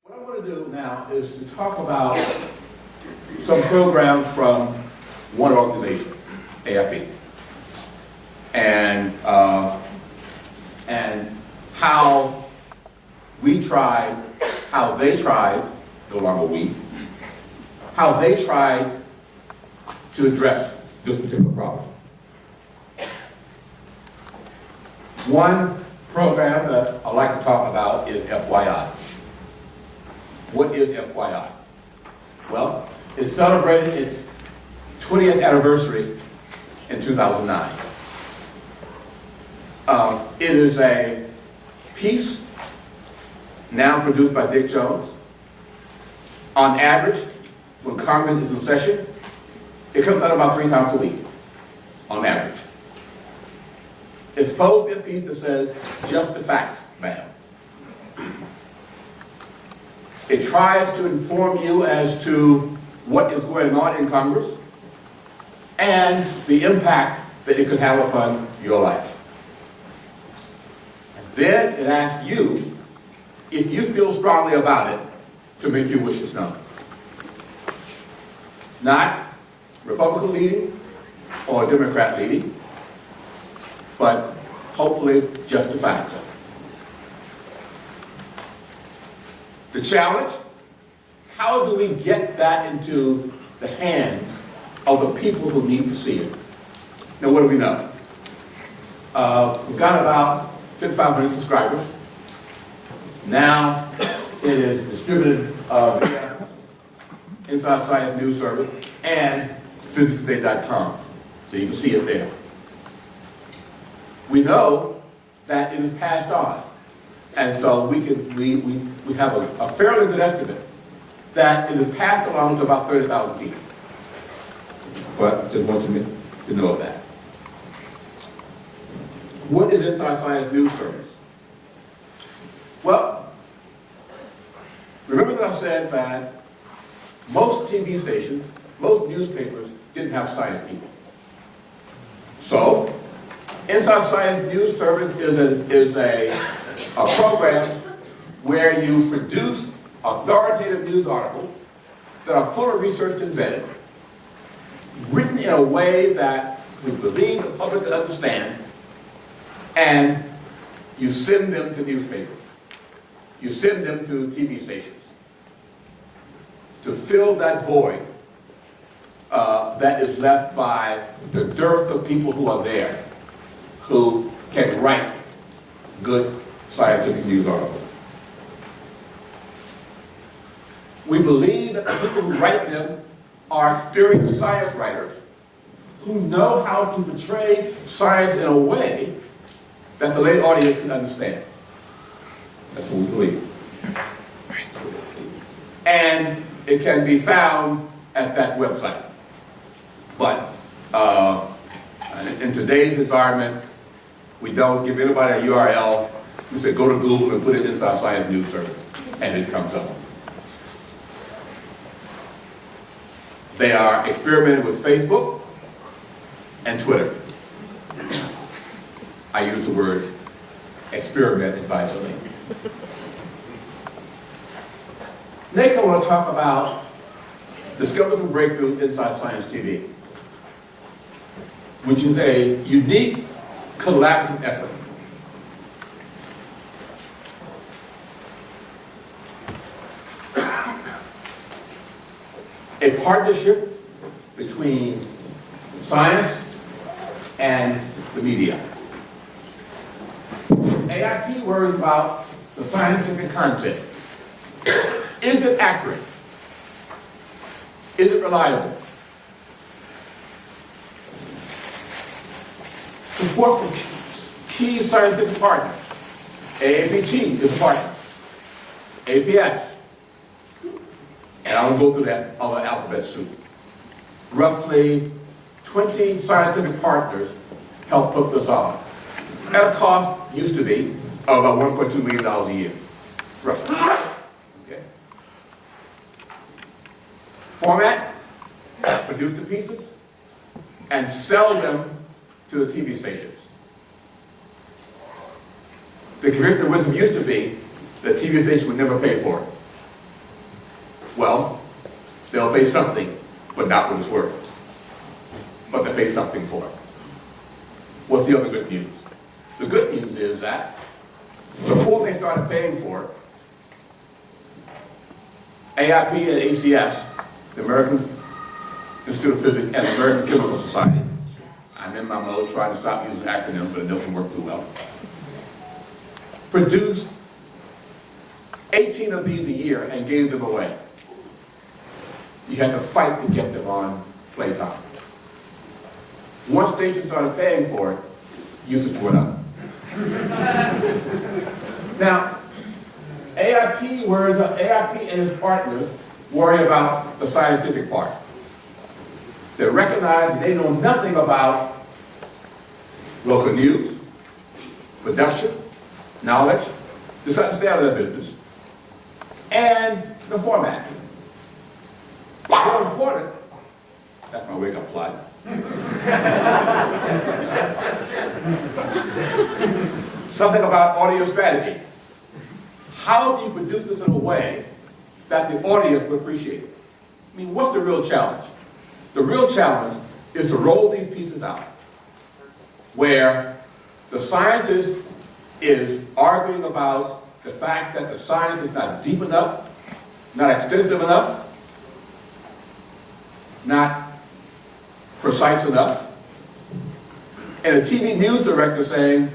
What I want to do now is to talk about some programs from one organization, AFP, and how we tried, how they tried, no longer we, how they tried to address this particular problem. One program that I'd like to talk about is FYI. What is FYI? Well, it celebrated its 20th anniversary in 2009. It is a piece now produced by Dick Jones. On average, when Congress is in session, it comes out about 3 times a week, on average. It's supposed to be a piece that says, just the facts, ma'am. It tries to inform you as to what is going on in Congress and the impact that it could have upon your life. Then it asks you, if you feel strongly about it, to make your wishes known. Not Republican leading or Democrat leading, but hopefully just the facts. The challenge, how do we get that into the hands of the people who need to see it? Now, what do we know? We've got about 5,500 subscribers. Now, it is distributed via Inside Science News Service and physicstoday.com, so you can see it there. We know that it is passed on, and so we have a fairly good estimate that it is passed along to about 30,000 people. But just want you to know that. What is Inside Science News Service? Well, remember that I said that most TV stations, most newspapers didn't have science people. So, Inside Science News Service is a program where you produce authoritative news articles that are full of research and vetted, written in a way that we believe the public can understand, and you send them to newspapers. You send them to TV stations to fill that void that is left by the dearth of people who are there, who can write good scientific news articles. We believe that the people who write them are experienced science writers who know how to portray science in a way that the lay audience can understand. That's what we believe. And it can be found at that website. But in today's environment, we don't give anybody a URL. We say go to Google and put it Inside Science News Service, and it comes up. They are experimenting with Facebook and Twitter. I use the word experiment advisedly. Next, I want to talk about Discoveries and Breakthroughs Inside Science TV, which is a unique collaborative effort. A partnership between science and the media. AIP worries about the scientific content. Is it accurate? Is it reliable? Support from key scientific partners. AAPT is a partner. APS. And I'll go through that other alphabet soup. Roughly 20 scientific partners help put this on. At a cost, used to be, of about $1.2 million a year. Roughly. Okay. Format, produce the pieces, and sell them to the TV stations. The conventional wisdom used to be that TV stations would never pay for it. They'll pay something, but not what it's worth. But they pay something for it. What's the other good news? The good news is that before they started paying for it, AIP and ACS, the American Institute of Physics and the American Chemical Society, I'm in my mode trying to stop using acronyms, but it doesn't work too well, produced 18 of these a year and gave them away. You had to fight to get them on playtime. Once stations started paying for it, usage went up. Now, AIP and its partners worry about the scientific part. They recognize they know nothing about local news, production, knowledge, just understand their business, and the format. More important, that's my wake-up slide. Something about audio strategy. How do you produce this in a way that the audience will appreciate it? I mean, what's the real challenge? The real challenge is to roll these pieces out where the scientist is arguing about the fact that the science is not deep enough, not extensive enough, not precise enough, and a TV news director saying,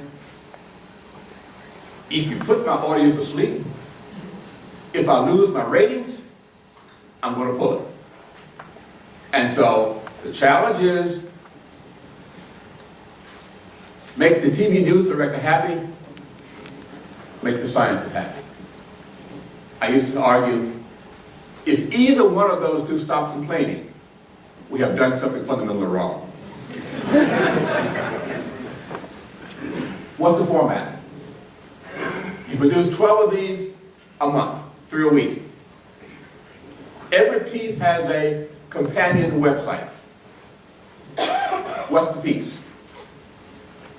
if you put my audience to sleep, if I lose my ratings, I'm going to pull it. And so the challenge is make the TV news director happy, make the scientist happy. I used to argue, if either one of those two stop complaining, we have done something fundamentally wrong. What's the format? You produce 12 of these a month, 3 a week. Every piece has a companion website. What's the piece?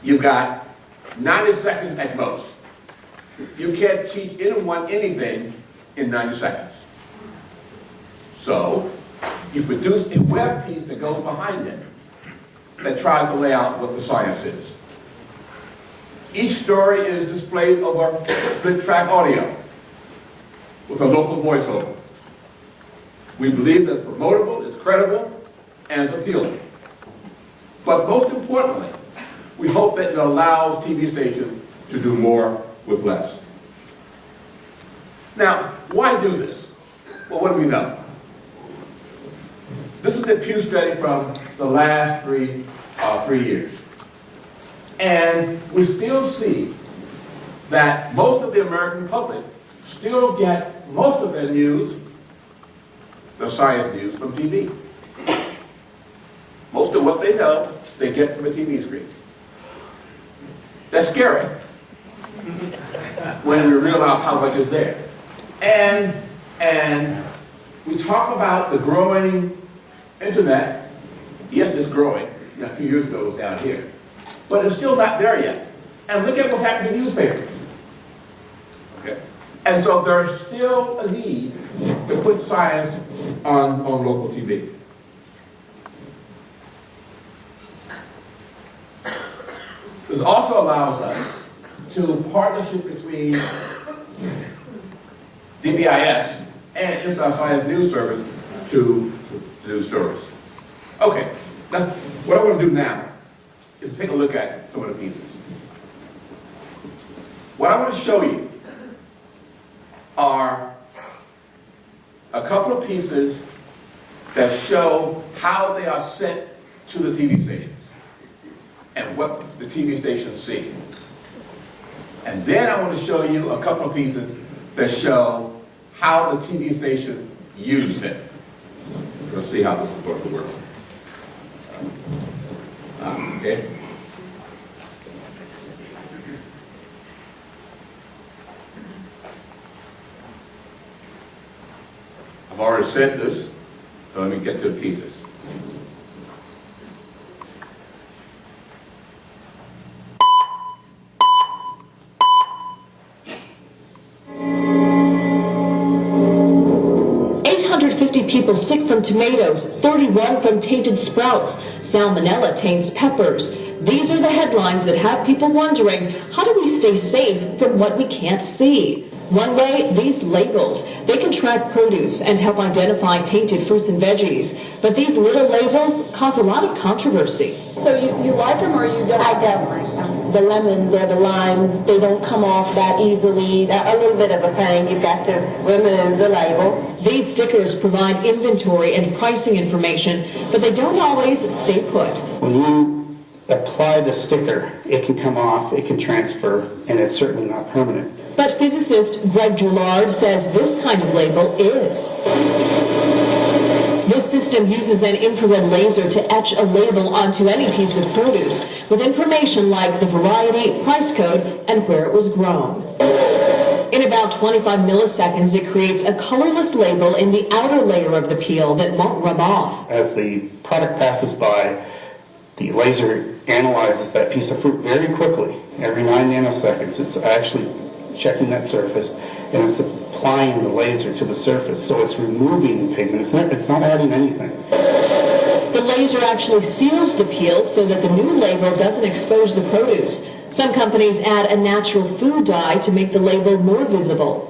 You've got 90 seconds at most. You can't teach anyone anything in 90 seconds. So, you produce a web piece that goes behind it that tries to lay out what the science is. Each story is displayed over split track audio with a local voiceover. We believe that it's promotable, it's credible, and it's appealing. But most importantly, we hope that it allows TV stations to do more with less. Now, why do this? Well, what do we know? This is a Pew study from the last three years. And we still see that most of the American public still get most of their news, the science news, from TV. Most of what they know, they get from a TV screen. That's scary when we realize how much is there. And we talk about the growing internet. Yes, it's growing. A few years ago it was down here. But it's still not there yet. And look at what's happening in newspapers. Okay? And so there's still a need to put science on local TV. This also allows us to partnership between DBIS and Inside Science News Service to do stories. Okay, what I want to do now is take a look at some of the pieces. What I want to show you are a couple of pieces that show how they are sent to the TV stations and what the TV stations see. And then I want to show you a couple of pieces that show how the TV station used it. We'll see how this is going to work. Okay. I've already said this, so let me get to the pieces. people sick from tomatoes, 31 from tainted sprouts. Salmonella taints peppers. These are the headlines that have people wondering, how do we stay safe from what we can't see? One way, these labels. They can track produce and help identify tainted fruits and veggies. But these little labels cause a lot of controversy. So you like them or you don't? I don't like them. The lemons or the limes, they don't come off that easily. A little bit of a pain. You've got to remove the label. These stickers provide inventory and pricing information, but they don't always stay put. When you apply the sticker, it can come off, it can transfer, and it's certainly not permanent. But physicist Greg Drouillard says this kind of label is. This system uses an infrared laser to etch a label onto any piece of produce with information like the variety, price code, and where it was grown. In about 25 milliseconds, it creates a colorless label in the outer layer of the peel that won't rub off. As the product passes by, the laser analyzes that piece of fruit very quickly. Every 9 nanoseconds, it's actually checking that surface, and it's applying the laser to the surface, so it's removing the pigment. It's not adding anything. The laser actually seals the peel so that the new label doesn't expose the produce. Some companies add a natural food dye to make the label more visible.